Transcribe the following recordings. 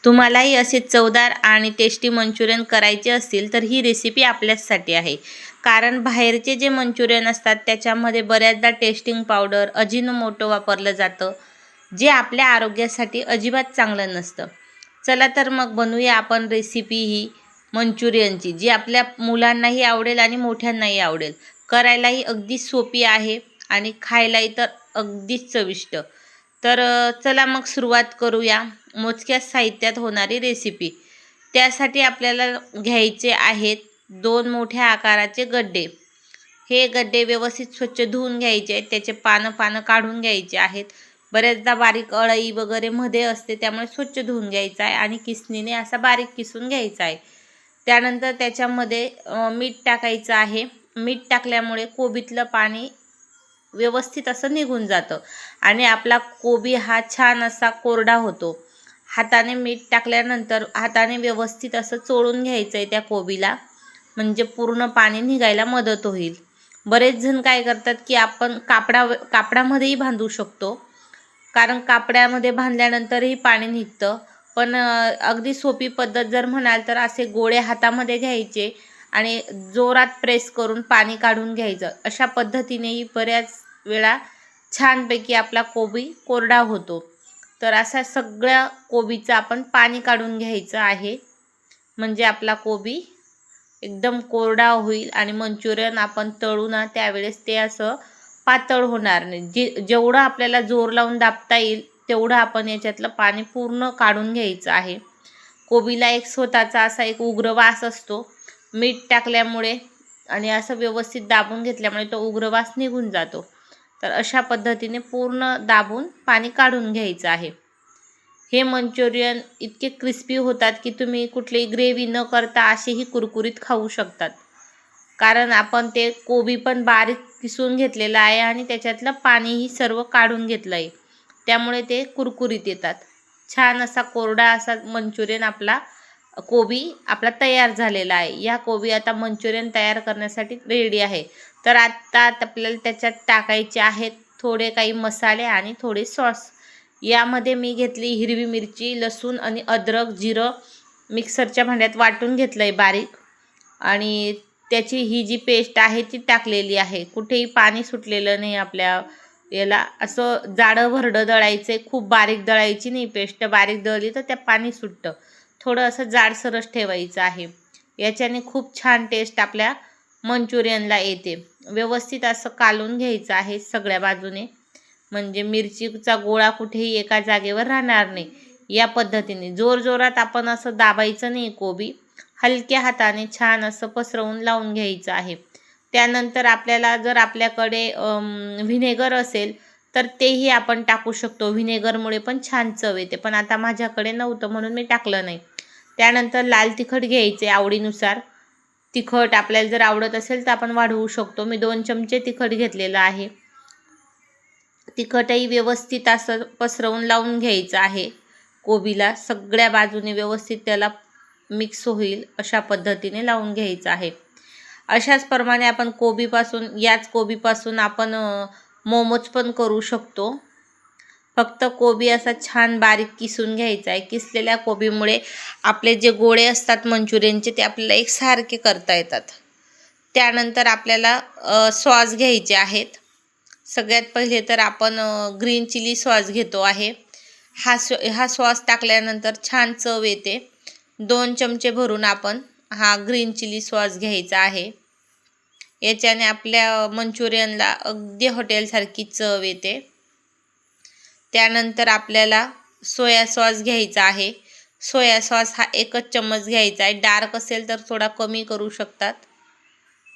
तुम्हालाही असे चवदार आणि टेस्टी मंचुरियन करायचे असतील तर ही रेसिपी आपल्यासाठी आहे. कारण बाहेरचे जे मंचुरियन असतात त्याच्यामध्ये बऱ्याचदा टेस्टिंग पावडर, अजिनोमोटो वापरलं जातं, जे आपल्या आरोग्यासाठी अजिबात चांगलं नसतं. चला तर मग बनवूया आपण रेसिपी ही मंचुरियनची, जी आपल्या मुलांनाही आवडेल आणि मोठ्यांनाही आवडेल. करायलाही अगदी सोपी आहे आणि खायलाही तर अगदीच चविष्ट. तर चला मग सुरुवात करूया मोजक्याच साहित्यात होणारी रेसिपी. त्यासाठी आपल्याला घ्यायचे आहेत 2 मोठ्या आकाराचे गड्डे. हे गड्डे व्यवस्थित स्वच्छ धुवून घ्यायचे आहेत. त्याचे पानं काढून घ्यायचे आहेत. बऱ्याचदा बारीक अळई वगैरे मध्ये असते, त्यामुळे स्वच्छ धुवून घ्यायचं आहे आणि किसणीने असा बारीक किसून घ्यायचा आहे. त्यानंतर त्याच्यामध्ये मीठ टाकायचं आहे. मीठ टाकल्यामुळे कोबीतलं पाणी व्यवस्थित असं निघून जातं आणि आपला कोबी हा छान असा कोरडा होतो. हाताने मीठ टाकल्यानंतर हाताने व्यवस्थित असं चोळून घ्यायचं आहे त्या कोबीला, म्हणजे पूर्ण पाणी निघायला मदत होईल. बरेच जण काय करतात की आपण कापडामध्येही बांधू शकतो, कारण कापडामध्ये बांधल्यानंतरही पाणी निघतं. पण अगदी सोपी पद्धत जर म्हणाल तर असे गोळे हातामध्ये घ्यायचे आणि जोरात प्रेस करून पाणी काढून घ्यायचं. अशा पद्धतीनेही बऱ्याच वेळा छानपैकी आपला कोबी कोरडा होतो. तर असा सगळ्या कोबीचं आपण पाणी काढून घ्यायचं आहे, म्हणजे आपला कोबी एकदम कोरडा होईल आणि मंचुरियन आपण तळू ना त्यावेळेस ते असं पातळ होणार नाही. जेवढं आपल्याला जोर लावून दाबता येईल तेवढं आपण याच्यातलं पाणी पूर्ण काढून घ्यायचं आहे. कोबीला एक स्वतःचा असा एक उग्र वास असतो. मीठ टाकल्यामुळे आणि असं व्यवस्थित दाबून घेतल्यामुळे तो उग्र वास निघून जातो. तर अशा पद्धतीने पूर्ण दाबून पाणी काढून घ्यायचं आहे. हे मंचुरियन इतके क्रिस्पी होतात की तुम्ही कुठलीही ग्रेव्ही न करता असेही कुरकुरीत खाऊ शकतात. कारण आपण ते कोबी पण बारीक किसून घेतलेलं आहे आणि त्याच्यातलं पाणीही सर्व काढून घेतलं आहे. त्यामुळे ते कुरकुरीत येतात. छान असा कोरडा असा मंचुरियन कोबी आपला तयार झालेला आहे. या कोबी आता मंचुरियन तयार करण्यासाठी रेडी आहे. तर आता आपल्याला त्याच्यात टाकायचे आहेत थोडे काही मसाले आणि थोडे सॉस. यामध्ये मी घेतली हिरवी मिरची, लसूण आणि अद्रक, जिरं मिक्सरच्या भांड्यात वाटून घेतलं आहे बारीक आणि त्याची ही जी पेस्ट आहे ती टाकलेली आहे. कुठेही पाणी सुटलेलं नाही आपल्या याला. असं जाडं भरडं दळायचं आहे, खूप बारीक दळायची नाही पेस्ट. बारीक दळली तर त्या पाणी सुटतं. थोडं असं जाडसरच ठेवायचं आहे. याच्याने खूप छान टेस्ट आपल्या मंचुरियनला येते. व्यवस्थित असं कालून घ्यायचं आहे सगळ्या बाजूने, म्हणजे मिरचीचा गोळा कुठेही एका जागेवर राहणार नाही. या पद्धतीने जोरात आपण असं दाबायचं नाही कोबी, हलक्या हाताने छान असं पसरवून लावून घ्यायचं आहे. त्यानंतर आपल्याला जर आपल्याकडे व्हिनेगर असेल तर तेही आपण टाकू शकतो. व्हिनेगरमुळे पण छान चव येते, पण आता माझ्याकडे नव्हतं म्हणून मी टाकलं नाही. त्यानंतर लाल तिखट घ्यायचे आवडीनुसार. तिखट आपल्याला जर आवडत असेल तर आपण वाढवू शकतो. मी 2 चमचे तिखट घेतलेलं आहे. तिखटही व्यवस्थित असं पसरवून लावून घ्यायचं आहे कोबीला. सगळ्या बाजूने व्यवस्थित त्याला मिक्स होईल अशा पद्धतीने लावून घ्यायचं आहे. अशाच प्रमाणे आपण याच कोबीपासून आपण मोमोज पण करू शकतो. फक्त कोबी असा छान बारीक किसून घ्यायचा आहे. किसलेल्या कोबीमुळे आपले जे गोळे असतात मंचुरियनचे ते आपल्याला एकसारखे करता येतात. त्यानंतर आपल्याला सॉस घ्यायचे आहेत. सगळ्यात पहिले तर आपण ग्रीन चिली सॉस घेतो आहे. हा सॉस टाकल्यानंतर छान चव येते. 2 चमचे भरून आपण हा ग्रीन चिली सॉस घ्यायचा आहे. याच्याने आपल्या मंचुरियनला अगदी हॉटेलसारखी चव येते. त्यानंतर आपल्याला सोया सॉस घ्यायचा आहे. सोया सॉस हा 1च चम्मच घ्यायचा आहे. डार्क असेल तर थोडा कमी करू शकतात.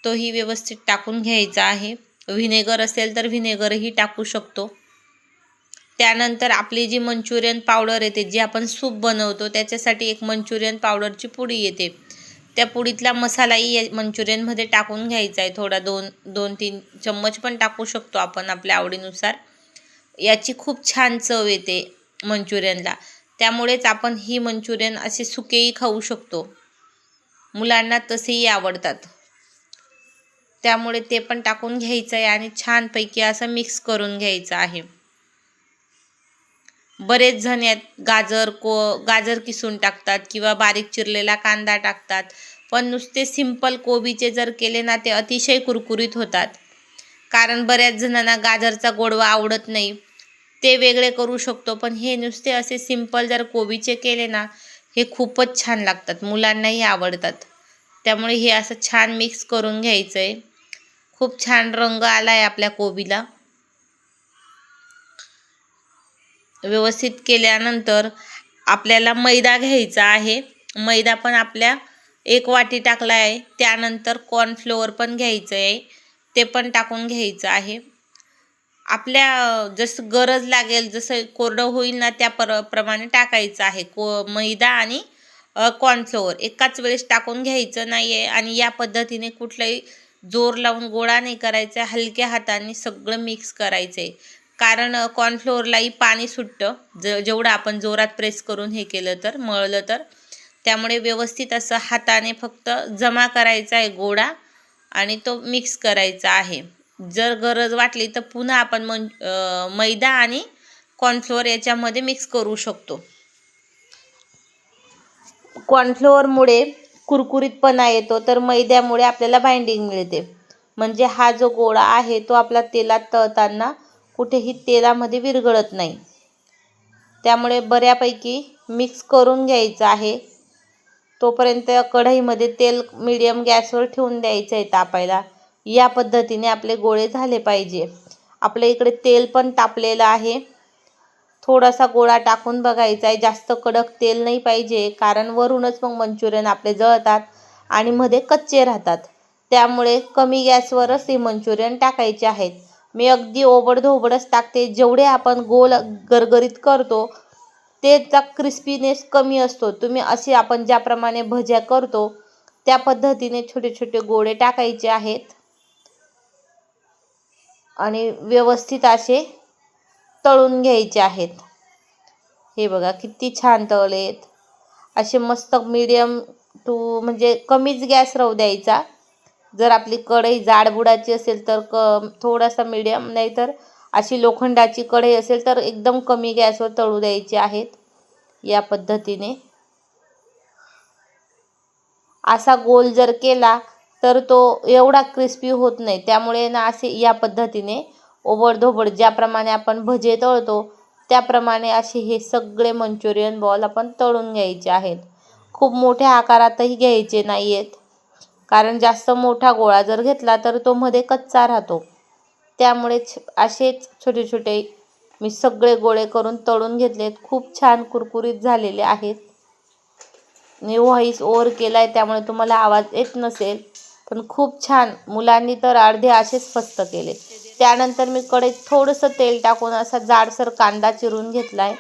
तोही व्यवस्थित टाकून घ्यायचा आहे. व्हिनेगर असेल तर व्हिनेगरही टाकू शकतो. त्यानंतर आपली जी मंचुरियन पावडर येते, जी आपण सूप बनवतो त्याच्यासाठी एक मंचुरियन पावडरची पुडी येते, त्या पुडीतला मसालाही या मंचुरियनमध्ये टाकून घ्यायचा आहे. थोडा 2-3 चम्मच पण टाकू शकतो आपण आपल्या आवडीनुसार. याची खूप छान चव येते मंचुरियनला. त्यामुळेच आपण ही मंचुरियन असे सुकेही खाऊ शकतो. मुलांना तसेही आवडतात. त्यामुळे ते पण टाकून घ्यायचं आहे आणि छानपैकी असं मिक्स करून घ्यायचं आहे. बरेच जण यात गाजर किसून टाकतात किंवा बारीक चिरलेला कांदा टाकतात, पण नुसते सिंपल कोबीचे जर केले ना ते अतिशय कुरकुरीत होतात. कारण बऱ्याच जणांना गाजरचा गोडवा आवडत नाही, ते वेगळे करू शकतो. पण हे नुसते असे सिंपल जर कोबीचे केले ना हे खूपच छान लागतात, मुलांनाही आवडतात. त्यामुळे हे असं छान मिक्स करून घ्यायचं आहे. खूप छान रंग आला आहे आपल्या कोबीला. व्यवस्थित केल्यानंतर आपल्याला मैदा घ्यायचा आहे. मैदा पण आपल्या 1 वाटी टाकला आहे. त्यानंतर कॉर्नफ्लोअर पण घ्यायचं आहे, ते पण टाकून घ्यायचं आहे. आपल्या जसं गरज लागेल, जसं कोरडं होईल ना त्या प्रमाणे टाकायचं आहे. मैदा आणि कॉर्नफ्लोअर एकाच वेळेस टाकून घ्यायचं नाही आहे. आणि या पद्धतीने कुठलाही जोर लावून गोळा नाही करायचा, हलक्या हाताने सगळं मिक्स करायचं आहे. कारण कॉर्नफ्लोअरलाही पाणी सुटतं जेवढं आपण जोरात प्रेस करून हे केलं तर, मळलं तर. त्यामुळे व्यवस्थित असं हाताने फक्त जमा करायचा आहे गोळा आणि तो मिक्स करायचा आहे. जर गरज वाटली तर पुन्हा आपण मैदा आणि कॉर्नफ्लोअर याच्यामध्ये मिक्स करू शकतो. कॉर्नफ्लोअरमुळे कुरकुरीतपणा येतो, तर मैद्यामुळे आपल्याला बाइंडिंग मिळते. म्हणजे हा जो गोळा आहे तो आपला तेलात तळताना कुठेही तेलामध्ये विरघळत नाही. त्यामुळे बऱ्यापैकी मिक्स करून घ्यायचं आहे. तोपर्यंत कढईमध्ये तेल मीडियम गॅसवर ठेवून द्यायचं आहे तापायला. या पद्धतीने आपले गोळे झाले पाहिजे. आपल्या इकडे तेल पण तापलेलं आहे. थोडासा गोळा टाकून बघायचा आहे. जास्त कडक तेल नाही पाहिजे, कारण वरूनच मग मंचुरियन आपले जळतात आणि मध्ये कच्चे राहतात. त्यामुळे कमी गॅसवरच हे मंचुरियन टाकायचे आहेत. मी अगदी ओबडधोबडच टाकते. जेवढे आपण गोल गरगरीत करतो त्याचा क्रिस्पीनेस कमी असतो. तुम्ही असे आपण ज्याप्रमाणे भज्या करतो त्या पद्धतीने छोटे छोटे गोळे टाकायचे आहेत आणि व्यवस्थित असे तळून घ्यायचे आहेत. हे बघा किती छान तळलेत. असे मस्त मीडियम टू म्हणजे कमीच गॅस राहू द्यायचा. जर आपली कढई जाडबुडाची असेल तर थोडासा मीडियम, नाहीतर अशी लोखंडाची कढई असेल तर एकदम कमी गॅसवर तळू द्यायचे आहेत. या पद्धतीने असा गोल जर केला तर तो एवढा क्रिस्पी होत नाही. त्यामुळे ना असे या पद्धतीने ओबडधोबड ज्याप्रमाणे आपण भजे तळतो त्याप्रमाणे असे हे सगळे मंचुरियन बॉल आपण तळून घ्यायचे आहेत. खूप मोठ्या आकारातही घ्यायचे नाही आहेत, कारण जास्त मोठा गोळा जर घेतला तर तो मध्ये कच्चा राहतो. त्यामुळे असेच छोटे छोटे मी सगळे गोळे करून तळून घेतलेत. खूप छान कुरकुरीत झालेले आहेत. मी व्हॉइस ओव्हर केला आहे त्यामुळे तुम्हाला आवाज येत नसेल, पण खूप छान. मुलांनी तर अर्धे असेच फस्त केले. त्यानंतर मी कढईत थोडंसं तेल टाकून असा जाडसर कांदा चिरून घेतला आहे,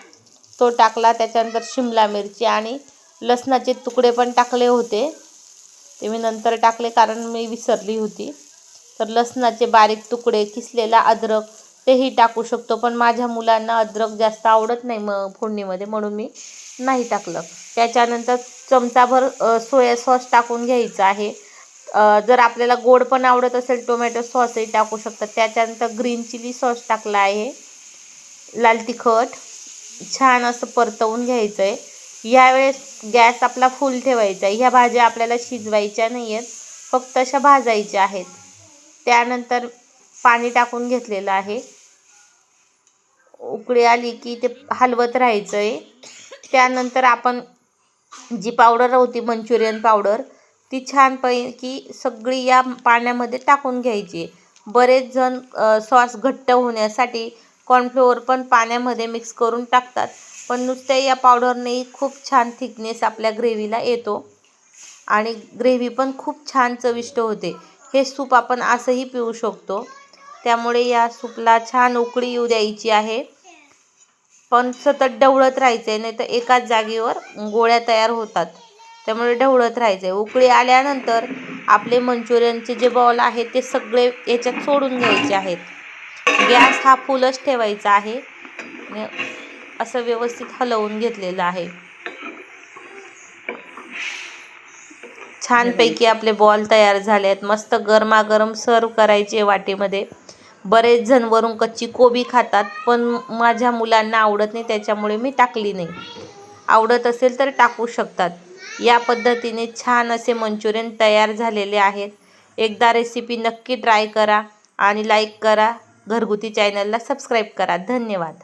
तो टाकला. त्याच्यानंतर शिमला मिरची आणि लसणाचे तुकडे पण टाकले होते, ते मी नंतर टाकले कारण मी विसरली होती. तर लसणाचे बारीक तुकडे, किसलेला अद्रक तेही टाकू शकतो, पण माझ्या मुलांना अद्रक जास्त आवडत नाही फोडणीमध्ये, म्हणून मी नाही टाकलं. त्याच्यानंतर चमचाभर सोया सॉस टाकून घ्यायचं आहे. जर आपल्याला गोड पण आवडत असेल टोमॅटो सॉसही टाकू शकतात. त्याच्यानंतर ग्रीन चिली सॉस टाकला आहे, लाल तिखट. छान असं परतवून घ्यायचं आहे. यावेळेस गॅस आपला फुल ठेवायचा आहे. ह्या भाज्या आपल्याला शिजवायच्या नाही आहेत, फक्त अशा भाजायच्या आहेत. त्यानंतर पाणी टाकून घेतलेलं आहे. उकळी आली की ते हलवत राहायचं आहे. त्यानंतर आपण जी पावडर होती मंचुरियन पावडर, ती छानपैकी सगळी या पाण्यामध्ये टाकून घ्यायची. बरेच जण सॉस घट्ट होण्यासाठी कॉर्नफ्लोअर पण पाण्यामध्ये मिक्स करून टाकतात, पण नुसत्या या पावडरनेही खूप छान थिकनेस आपल्या ग्रेव्हीला येतो आणि ग्रेव्ही पण खूप छान चविष्ट होते. हे सूप आपण असंही पिऊ शकतो. त्यामुळे या सूपला छान उकळी येऊ द्यायची आहे, पण सतत ढवळत राहायचं आहे, नाही तर एकाच जागेवर गोळ्या तयार होतात. त्यामुळे ढवळत राहायचं आहे. उकळी आल्यानंतर आपले मंचुरियनचे जे बॉल आहेत ते सगळे याच्यात सोडून घ्यायचे आहेत. गॅस हा फुलच ठेवायचा आहे. असं व्यवस्थित हलवून घेतलेलं आहे. छानपैकी आपले बॉल तयार झाले आहेत. मस्त गरमागरम सर्व करायचे वाटीमध्ये. बरेच जण वरून कच्ची कोबी खातात, पण माझ्या मुलांना आवडत नाही, त्याच्यामुळे मी टाकली नाही. आवडत असेल तर टाकू शकतात. या पद्धतीने छान असे मंचुरियन तयार झालेले आहेत. एकदा रेसिपी नक्की ट्राय करा आणि लाईक करा. घरगुती चॅनलला सबस्क्राईब करा. धन्यवाद.